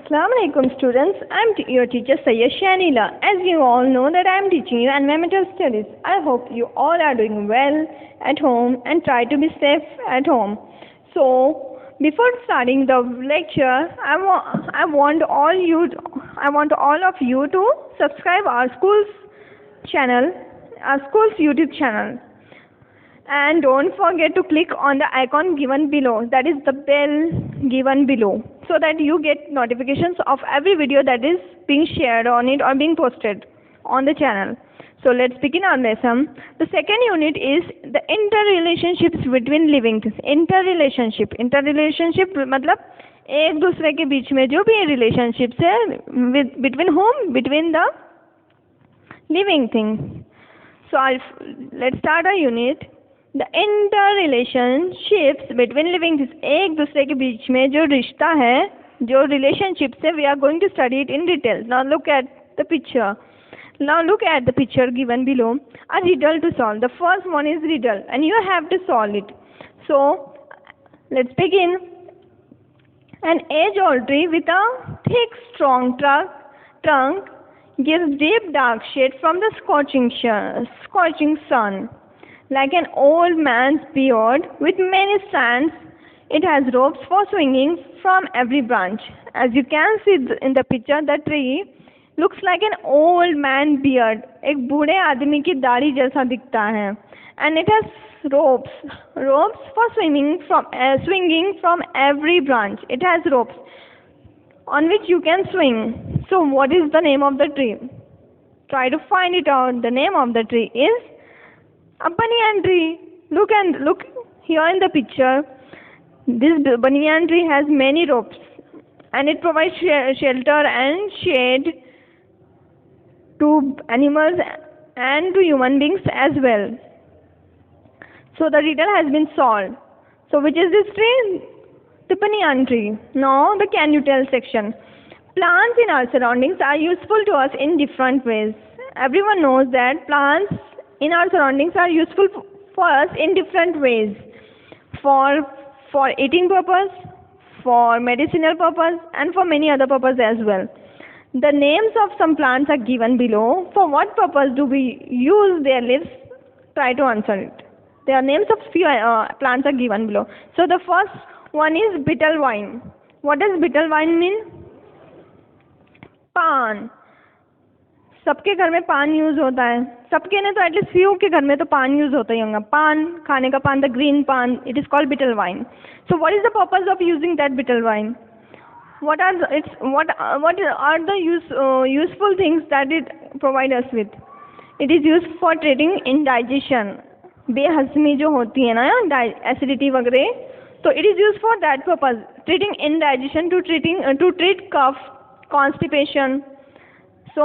Assalamu alaikum students. I'm your teacher Sayyed Shanila. As you all know that I'm teaching you environmental studies. I hope you all are doing well at home and try to be safe at home. So before starting the lecture, I want all of you to subscribe our school's YouTube channel. And don't forget to click on the icon given below, that is the bell given below, so that you get notifications of every video that is being shared on it or being posted on the channel. So let's begin our lesson. The second unit is the interrelationships between living things. Interrelationship मतलब एक दूसरे के बीच में जो भी relationships है, between whom? Between the living things. So let's start our unit. The interrelationships between living things, एक दूसरे के बीच में जो रिश्ता है, जो relationships है, we are going to study it in detail. Now look at the picture. Given below. A riddle to solve. The first one is riddle and you have to solve it. So let's begin. An age-old tree with a thick strong trunk gives deep dark shade from the scorching sun. Like an old man's beard with many strands, it has ropes for swinging from every branch. As you can see in the picture, the tree looks like an old man beard. एक बूढ़े आदमी की दाढ़ी जैसा दिखता है. And it has ropes for swinging from every branch. It has ropes on which you can swing. So what is the name of the tree? Try to find it out. The name of the tree is a banyan tree. Look here in the picture. This banyan tree has many ropes and it provides shelter and shade to animals and to human beings as well. So the riddle has been solved. So which is this tree? The banyan tree. Now the can you tell section. Plants in our surroundings are useful to us in different ways. Everyone knows that plants in our surroundings are useful for us in different ways. For eating purpose, for medicinal purpose, and for many other purposes as well. The names of some plants are given below. For what purpose do we use their leaves? Try to answer it. Their names of few plants are given below. So the first one is betel vine. What does betel vine mean? पान. सबके घर में पान use होता है. सबके ने तो एटलीस्ट फ्यू के घर में तो पान यूज होता ही होगा. पान, खाने का पान, the green pan, it is called betel vine. So what is the purpose of using that betel vine? What are the useful things that it provides us with? It is used for treating indigestion. बेहजमी जो होती है ना, acidity वगैरह, तो it is used for that purpose. Treating indigestion, to treat cough, constipation. So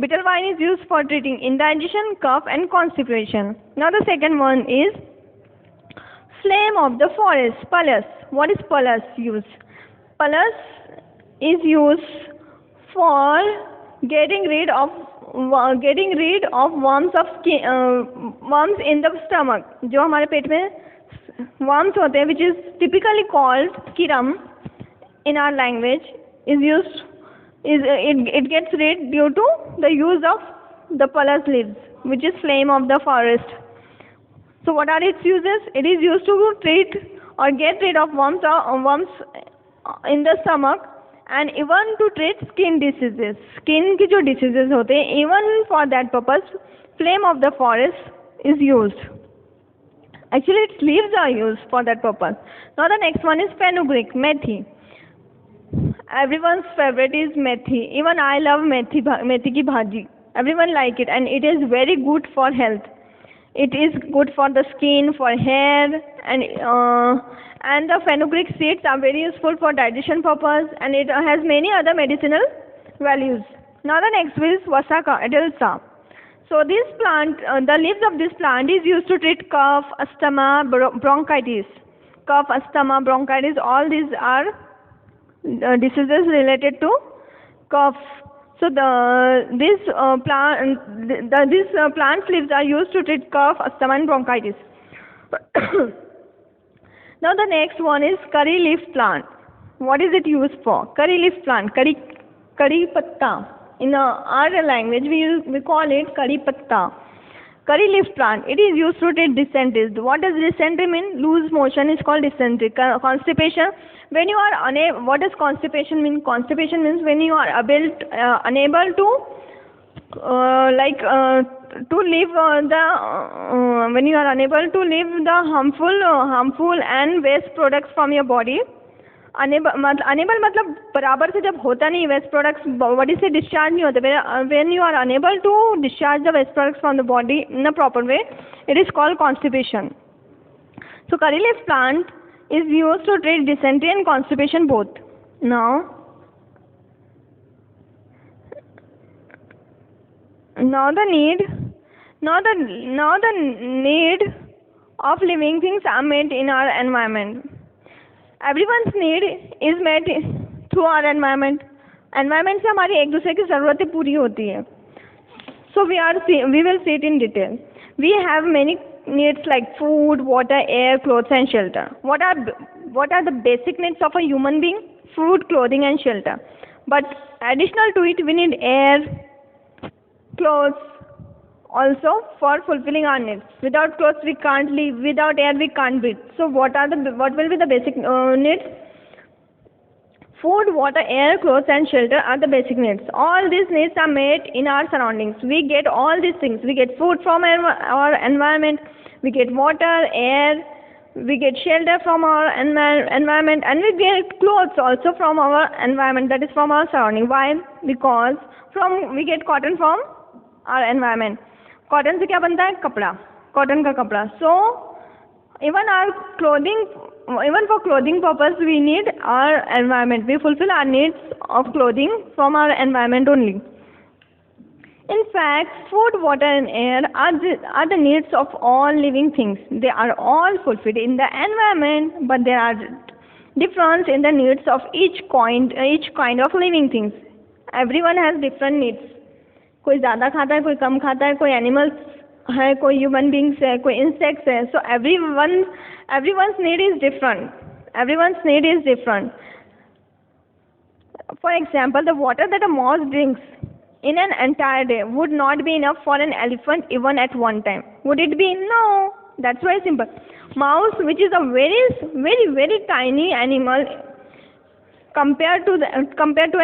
betel vine is used for treating indigestion, cough and constipation. Now the second one is flame of the forest, Pallas. What is Pallas used? Pallas is used for getting rid of worms in the stomach. जो हमारे पेट में worms होते हैं, which is typically called kiram in our language, it gets rid due to the use of the Pallas leaves, which is flame of the forest. So what are its uses? It is used to treat or get rid of worms in the stomach and even to treat skin diseases. Skin की जो diseases होते हैं, even for that purpose, flame of the forest is used. Actually, its leaves are used for that purpose. Now the next one is fenugreek, methi. Everyone's favorite is methi. Even I love methi ki bhaji. Everyone like it and it is very good for health. It is good for the skin, for hair, and the fenugreek seeds are very useful for digestion purpose and it has many other medicinal values. Now the next is Vasica adelsa. So this plant, the leaves of this plant is used to treat cough, asthma, bronchitis. Cough, asthma, bronchitis, all these are diseases related to cough. So these plant leaves are used to treat cough, asthma and bronchitis. Now the next one is curry leaf plant. What is it used for? Curry leaf plant, curry patta. In our language we call it curry patta. Curry leaf plant, it is used to treat dysentery. What does dysentery mean? Loose motion is called dysentery. Constipation, when you are unable, what does constipation mean? Constipation means when you are unable to to leave when you are unable to leave the harmful and waste products from your body. Unable मतलब बराबर से जब होता नहीं waste products body से discharge नहीं होते. When you are unable to discharge the waste products from the body in a proper way, it is called constipation. So curry leaf plant is used to treat dysentery and constipation both. Now the need of living things are met in our environment. Everyone's need is met through our environment. Environment से हमारी एक दूसरे की ज़रूरतें पूरी होती है. So we will see it in detail. We have many needs like food, water, air, clothes and shelter. What are the basic needs of a human being? Food, clothing and shelter. But additional to it, we need air, clothes also for fulfilling our needs. Without clothes we can't live, without air we can't breathe. So what will be the basic needs? Food, water, air, clothes and shelter are the basic needs. All these needs are met in our surroundings. We get all these things. We get food from our environment, we get water, air, we get shelter from our environment, and we get clothes also from our environment, that is from our surrounding. Why? Because we get cotton from our environment. Cotton से क्या बनता है? कपड़ा, cotton का कपड़ा. सो even for clothing purpose we need our environment. We fulfill our needs of clothing from our environment only. In fact, food, water and air are the needs of all living things. They are all fulfilled in the environment, but there are difference in the needs of each kind of living things. Everyone has different needs. कोई ज़्यादा खाता है, कोई कम खाता है, कोई animals है, कोई ह्यूमन बींग्स है, कोई इंसेक्ट्स है. सो everyone's need is different. Everyone's need is different. For example, the water that a mouse drinks in an entire day would not be enough for an elephant even at one time. Would it be? No. That's very simple. Mouse, which is a very tiny animal compared to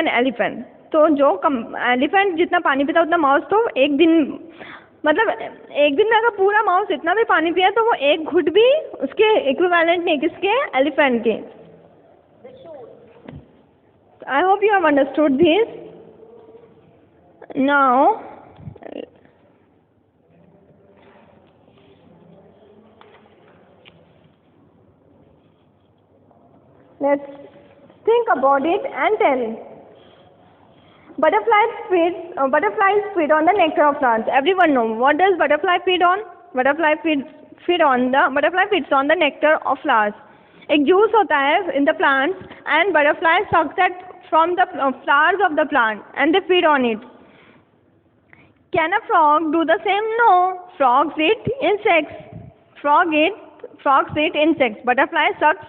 an elephant. तो जो elephant जितना पानी पीता उतना mouse तो एक दिन में अगर पूरा माउस इतना भी पानी पिया तो वो एक घुट भी उसके इक्विवेलेंट नहीं किसके? एलिफेंट के. I hope you have understood this. Now let's think about it and tell. Butterflies feed on the nectar of plants. Everyone know what does butterfly feed on? Butterfly feeds on the nectar of flowers. एक juice होता है in the plants and butterflies suck that from the flowers of the plant and they feed on it. Can a frog do the same? No. Frogs eat insects. Frogs eat insects. Butterfly sucks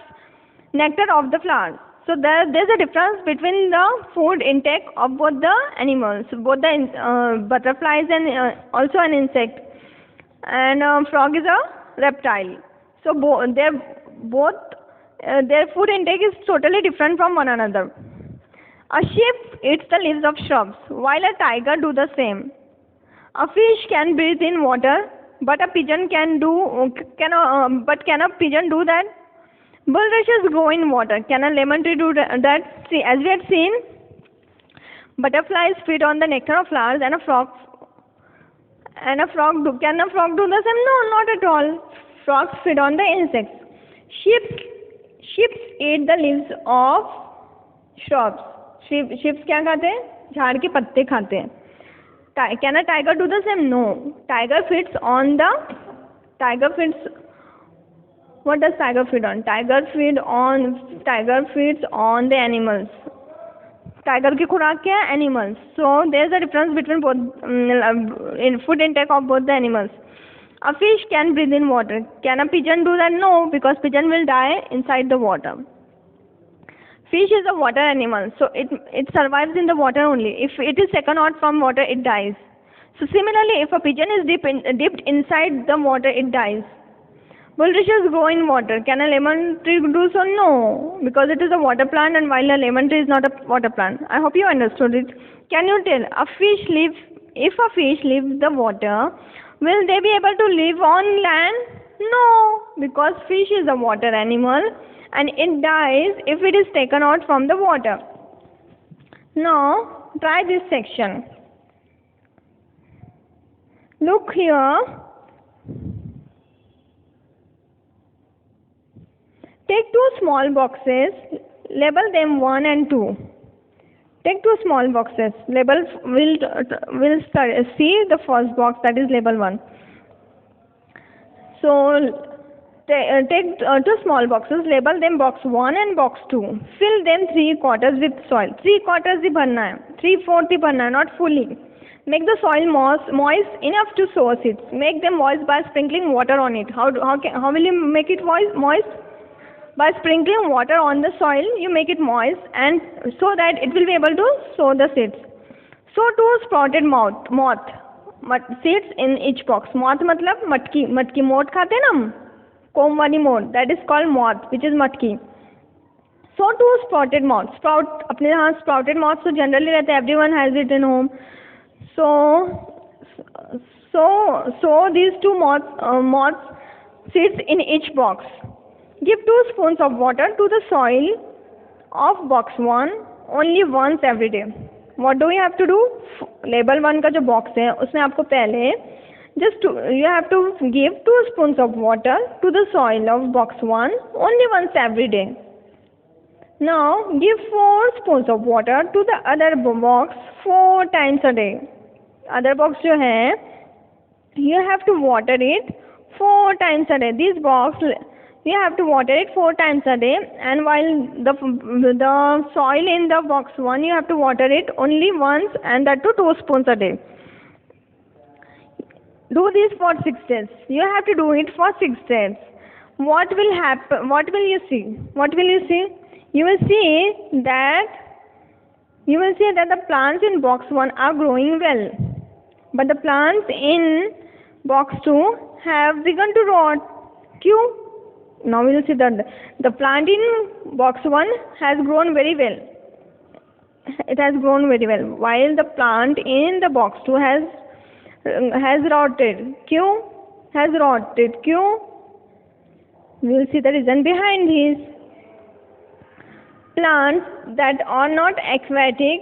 nectar of the flowers. So there's a difference between the food intake of both the animals, both the butterflies and also an insect. And frog is a reptile. So their food intake is totally different from one another. A sheep eats the leaves of shrubs, while a tiger do the same. A fish can breathe in water, but can a pigeon do that? Bulrushes grow in water. Can a lemon tree do that? See, as we had seen, butterflies feed on the nectar of flowers, and a frog can a frog do the same? No, not at all. Frogs feed on the insects. Sheep eat the leaves of shrubs. Sheep क्या खाते हैं? झाड़ के पत्ते खाते हैं. Can a tiger do the same? No. What does tiger feed on? Tiger feeds on the animals. Tiger की खुराक क्या है? Animals. So there is a difference between both in food intake of both the animals. A fish can breathe in water. Can a pigeon do that? No, because pigeon will die inside the water. Fish is a water animal, so it survives in the water only. If it is taken out from water, it dies. So similarly, if a pigeon is dipped inside the water, it dies. Bulrushes grow in water. Can a lemon tree do so? No, because it is a water plant, and while a lemon tree is not a water plant. I hope you understood it. Can you tell if a fish leaves the water, will they be able to live on land? No, because fish is a water animal and it dies if it is taken out from the water. Now, try this section. Look here. Take two small boxes, label them 1 and 2. Take two small boxes, label, we'll see the first box, that is label 1. So, take two small boxes, label them box 1 and box 2. Fill them 3/4 with soil. 3/4 ही भरना है, 3/4 ही भरना है, not fully. Make the soil moist enough to sow seeds. Make them moist by sprinkling water on it. How will you make it moist? By sprinkling water on the soil, you make it moist, and so that it will be able to sow the seeds. Sow 2 sprouted moth seeds in each box. Moth मतलब मटकी मोठ खाते हैं ना हम, कोम वाली मोठ, that is called moth, which is मटकी. Sow 2 sprouted moth. अपने यहाँ sprouted moth तो generally रहते हैं, everyone has it in home. So these 2 moth seeds in each box. Give 2 spoons of water to the soil of box 1 only once every day. What do we have to do? Label 1 का जो box है उसमें आपको पहले you have to give 2 spoons of water to the soil of box 1 only once every day. Now give 4 spoons of water to the other box 4 times a day. Other box जो है, you have to water it 4 times a day. This box you have to water it 4 times a day, and while the soil in the box 1 you have to water it only once, and that too 2 spoons a day. Do this for 6 days. You have to do it for 6 days. What will happen? What will you see? What will you see? You will see that the plants in box 1 are growing well, but the plants in box 2 have begun to rot. Q. Now we will see that the plant in box 1 has grown very well. It has grown very well, while the plant in the box 2 has rotted. Q has rotted. Q. We will see the reason behind this. Plants that are not aquatic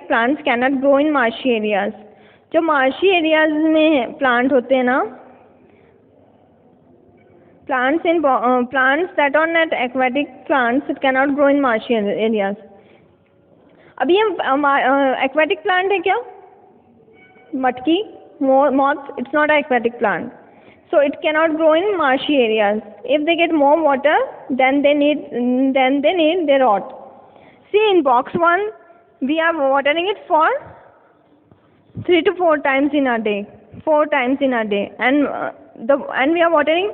plants cannot grow in marshy areas. जो marshy areas में plant होते हैं ना, plants that are not aquatic plants cannot grow in marshy areas. अभी ये aquatic plant है क्या? मटकी, moth, it's not an aquatic plant. So it cannot grow in marshy areas. If they get more water, then they need they rot. See, in box 1, we are watering it for 3 to 4 times in a day. 4 times in a day, and we are watering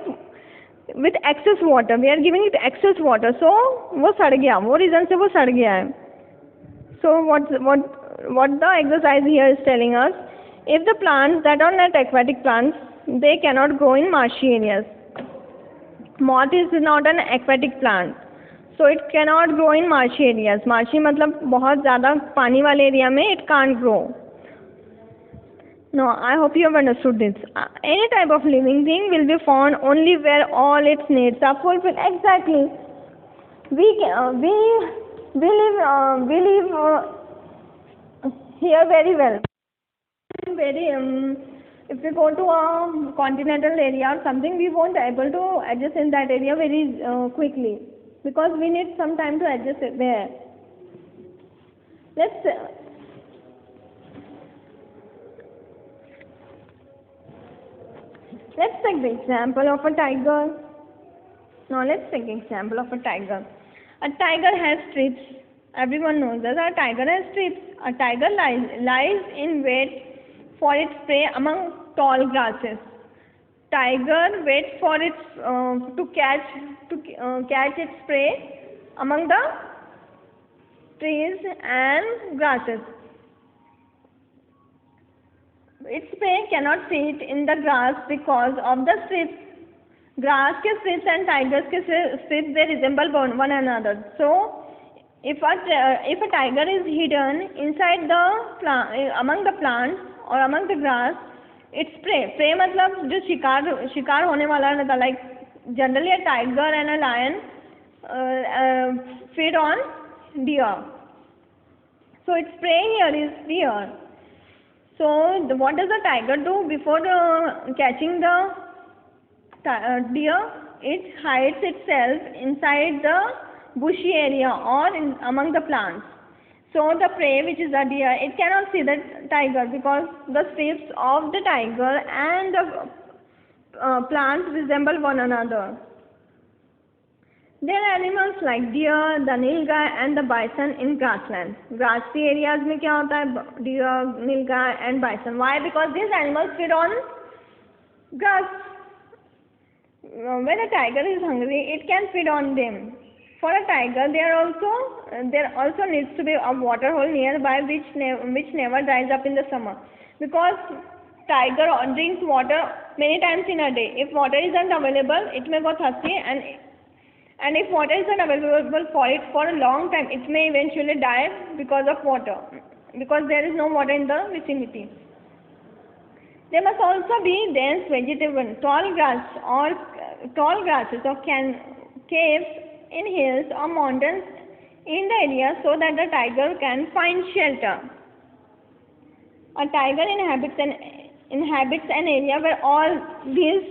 with excess water. We are giving it excess water. So वो सड़ गया, वो reason से वो सड़ गया है. So what the exercise here is telling us, if the plants that are not aquatic plants, they cannot grow in marshy areas. Moth is not an aquatic plant, so it cannot grow in marshy areas. Marshy मतलब बहुत ज़्यादा पानी वाले area में it can't grow. No, I hope you have understood this. Any type of living thing will be found only where all its needs are fulfilled. Exactly. We live here very well. If we go to a continental area or something, we won't be able to adjust in that area very quickly, because we need some time to adjust it there. Let's take the example of a tiger. Now let's take the example of a tiger. A tiger has strips. Everyone knows that a tiger has strips. A tiger lies in wait for its prey among tall grasses. tiger waits for its to catch its prey among the trees and grasses. Its prey cannot sit in the grass because of the strips. Grass के strips and tigers के strips, they resemble one another. So if a tiger is hidden inside the among the plants or among the grass, its prey मतलब जो शिकार होने वाला रहता, like generally a tiger and a lion feed on deer. So its prey here is deer. So what does the tiger do before catching the deer? It hides itself inside the bushy area or among the plants. So the prey, which is the deer, it cannot see the tiger because the strips of the tiger and the plants resemble one another. There are animals like deer, the nilgai and the bison in grassland. Grassy areas में क्या होता है? Deer, nilgai and bison. Why? Because these animals feed on grass. When a tiger is hungry, it can feed on them. For a tiger, there also needs to be a water hole nearby which never dries up in the summer. Because tiger drinks water many times in a day. If water isn't available, it may go thirsty, and if water isn't available for it for a long time, it may eventually die because of water, because there is no water in the vicinity. There must also be dense vegetation, tall grasses or caves in hills or mountains in the area so that the tiger can find shelter. A tiger inhabits an area where all these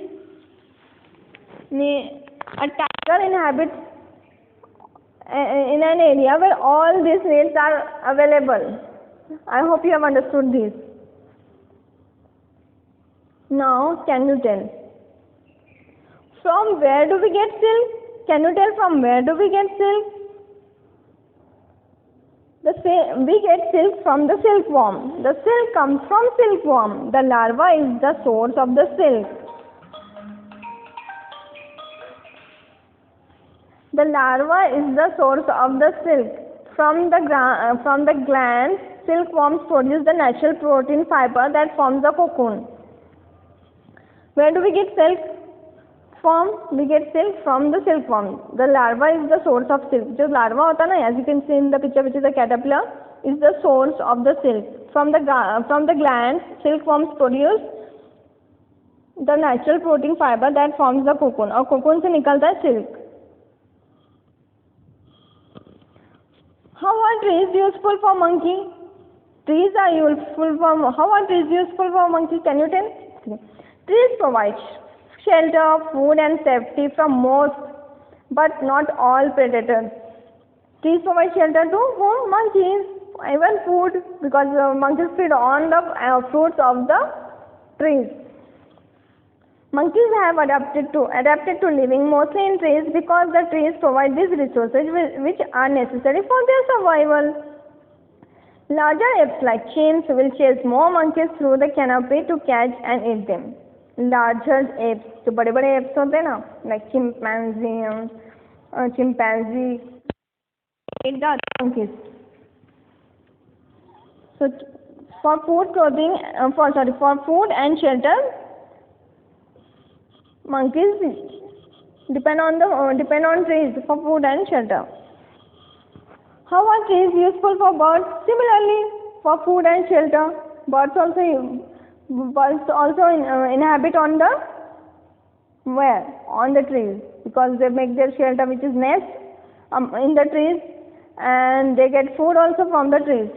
needs are available. I hope you have understood this. Now, can you tell? From where do we get silk? Can you tell from where do we get silk? We get silk from the silkworm. The silk comes from silkworm. The larva is the source of the silk. The larva is the source of the silk. From the glands, silkworms produce the natural protein fiber that forms the cocoon. Where do we get silk from? We get silk from the silkworm. The larva is the source of silk. जो larva होता है ना, as you can see in the picture, which is a caterpillar, is the source of the silk. From the glands, silkworms produce the natural protein fiber that forms the cocoon. और cocoon से निकलता है silk. How are trees useful for monkey? Trees are useful for. How are trees useful for monkey? Can you tell? Trees provide shelter, food and safety from most but not all predators. Trees provide shelter to whom? Monkeys. Even food, because monkeys feed on the fruits of the trees. Monkeys have adapted to living mostly in trees because the trees provide these resources which are necessary for their survival. Larger apes like chimps will chase more monkeys through the canopy to catch and eat them. Larger apes, जो बड़े-बड़े apes होते हैं ना, like chimpanzee, eat the monkeys. So for food and shelter, monkeys depend on trees for food and shelter. How are trees useful for birds? Similarly, for food and shelter, birds also inhabit on the trees, because they make their shelter, which is nest, in the trees, and they get food also from the trees.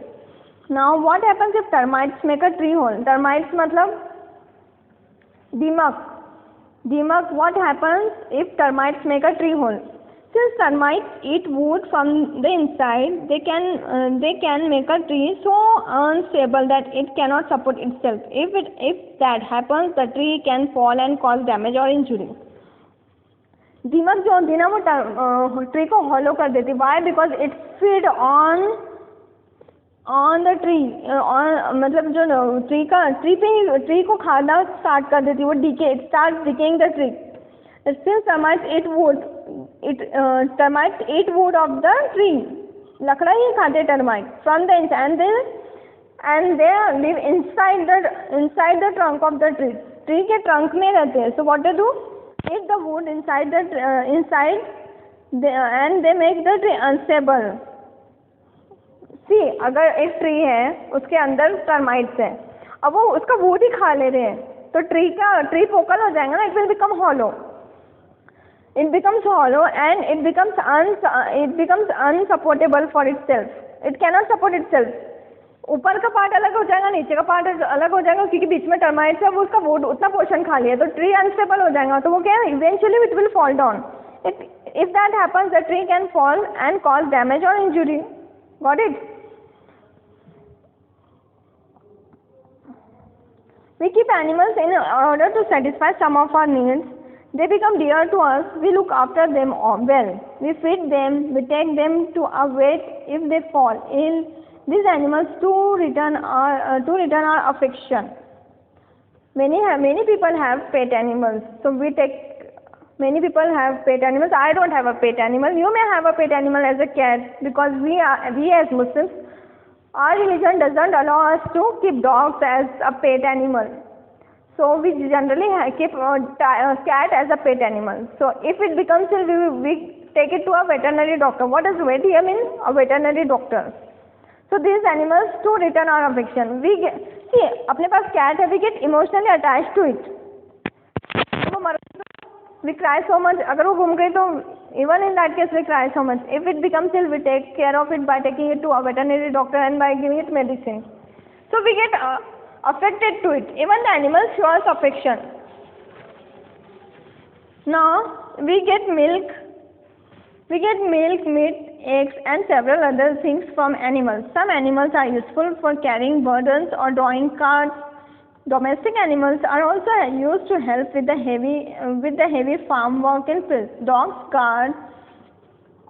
Now, what happens if termites make a tree hole? Termites matlab Dimak, what happens if termites make a tree hole? Since termites eat wood from the inside, they can make a tree so unstable that it cannot support itself. If that happens, the tree can fall and cause damage or injury. दीमक जो होती है ना, वो tree को hollow कर देती. Why? Because it feed on on the tree, मतलब जो ट्री को खाना स्टार्ट कर देती है, वो decay, it start decaying the tree. Still termites eat wood. Termites eat wood of the tree. लकड़ा ही खाते termites from the inside, and they live inside the trunk of the tree. Tree के trunk में रहते हैं. So what they do? Eat the wood inside, and they make the tree unstable. See, अगर एक tree है, उसके अंदर termites है, अब वो उसका वुड ही खा ले रहे हैं, तो ट्री फोकल हो जाएगा ना. It will become hollow. It becomes hollow and it becomes unsupportable for itself. It cannot support itself. ऊपर का पार्ट अलग हो जाएगा, नीचे का पार्ट अलग हो जाएगा, क्योंकि बीच में टर्माइट्स है, वो उसका वुड उतना पोर्शन खा लिया, तो ट्री अनस्टेबल हो जाएगा. तो वो क्या है, eventually it will fall down. If that happens, the tree can fall and cause damage or injury. Got it? We keep animals in order to satisfy some of our needs. They become dear to us. We look after them well. We feed them. We take them to a vet if they fall ill. These animals to return our affection. Many people have pet animals. So many people have pet animals. I don't have a pet animal. You may have a pet animal as a cat, because we as Muslims, our religion doesn't allow us to keep dogs as a pet animal. So we generally keep cat as a pet animal. So if it becomes ill, we take it to a veterinary doctor. What does vet here mean? A veterinary doctor. So these animals to return our affection. See, अपने पास cat है, we get emotionally attached to it. We cry so much. अगर वो घूम गई तो even in that case we cry so much. If it becomes ill, we take care of it by taking it to a veterinary doctor and by giving it medicine. So we get affected to it. Even the animals show us affection. Now we get milk, meat, eggs and several other things from animals. Some animals are useful for carrying burdens or drawing carts. Domestic animals are also used to help with the heavy farm work in fields. Dogs guard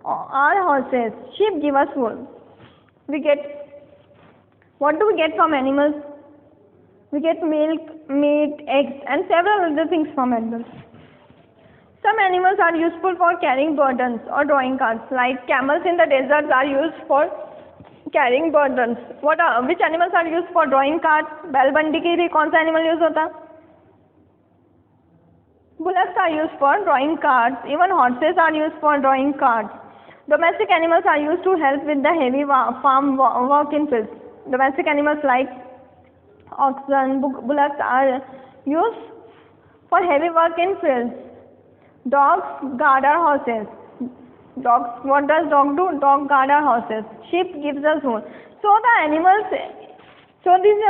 our horses. Sheep give us wool. What do we get from animals? We get milk, meat, eggs and several other things from animals. Some animals are useful for carrying burdens or drawing carts, like camels in the deserts are used for carrying burdens. Which animals are used for drawing carts? बैलबंडी के लिए कौन सा animal use होता? Bullocks are used for drawing carts. Even horses are used for drawing carts. Domestic animals are used to help with the heavy farm work in fields. Domestic animals like oxen, bullocks are used for heavy work in fields. Dogs guard our horses. What does dog do? Dog guard our horses. Sheep gives us wool. So these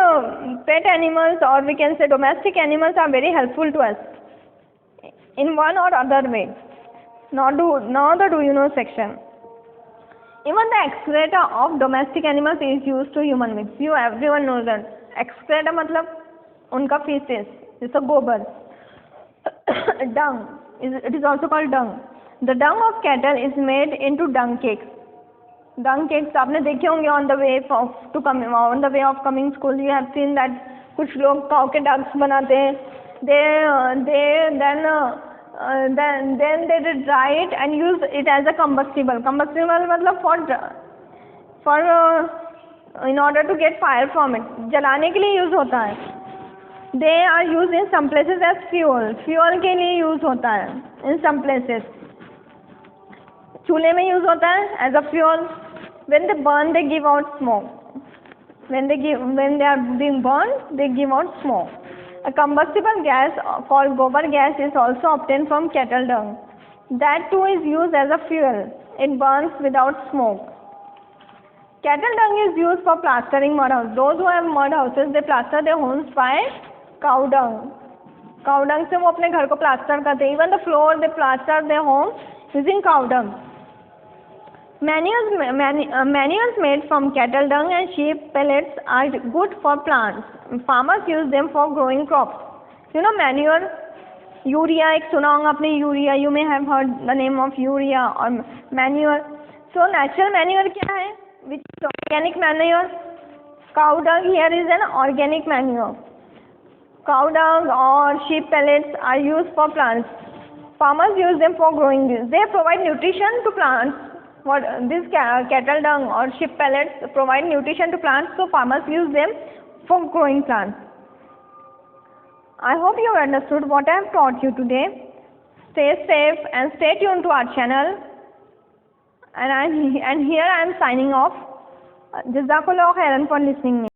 pet animals, or we can say domestic animals, are very helpful to us in one or other way. Now the do you know section. Even the excreta of domestic animals is used to human beings. Everyone knows that. Excreta मतलब उनका feces, जैसे गोबर. Dung. It is also called dung. The dung of cattle is made into dung cakes. Dung cakes आपने देखे होंगे on the way of coming school. You have seen that कुछ लोग काऊ के ducks बनाते हैं. Then they dry it and use it as a combustible. Combustible मतलब for in order to get fire from it. जलाने के लिए use होता है. They are used in some places as fuel. Fuel के लिए use होता है in some places. चूल्हे में use होता है as a fuel. When they burn, they give out smoke. When they are being burned, they give out smoke. A combustible gas called gobar gas is also obtained from cattle dung. That too is used as a fuel. It burns without smoke. Cattle dung is used for plastering mud houses. Those who have mud houses, they plaster their homes by cow dung. Cow dung से वो अपने घर को plaster करते हैं. Even the floor, they plaster their homes using cow dung. Manures made from cattle dung and sheep pellets are good for plants. Farmers use them for growing crops. You know manure, urea, एक सुना होगा आपने urea. You may have heard the name of urea or manure. So natural manure क्या है? Which is organic manure? Cow dung here is an organic manure. Cow dung or sheep pellets are used for plants. Farmers use them for growing this. They provide nutrition to plants. This cattle dung or sheep pellets provide nutrition to plants, so farmers use them for growing plants. I hope you have understood what I have taught you today. Stay safe and stay tuned to our channel. And here I am signing off. Jazakallah khairan for listening me.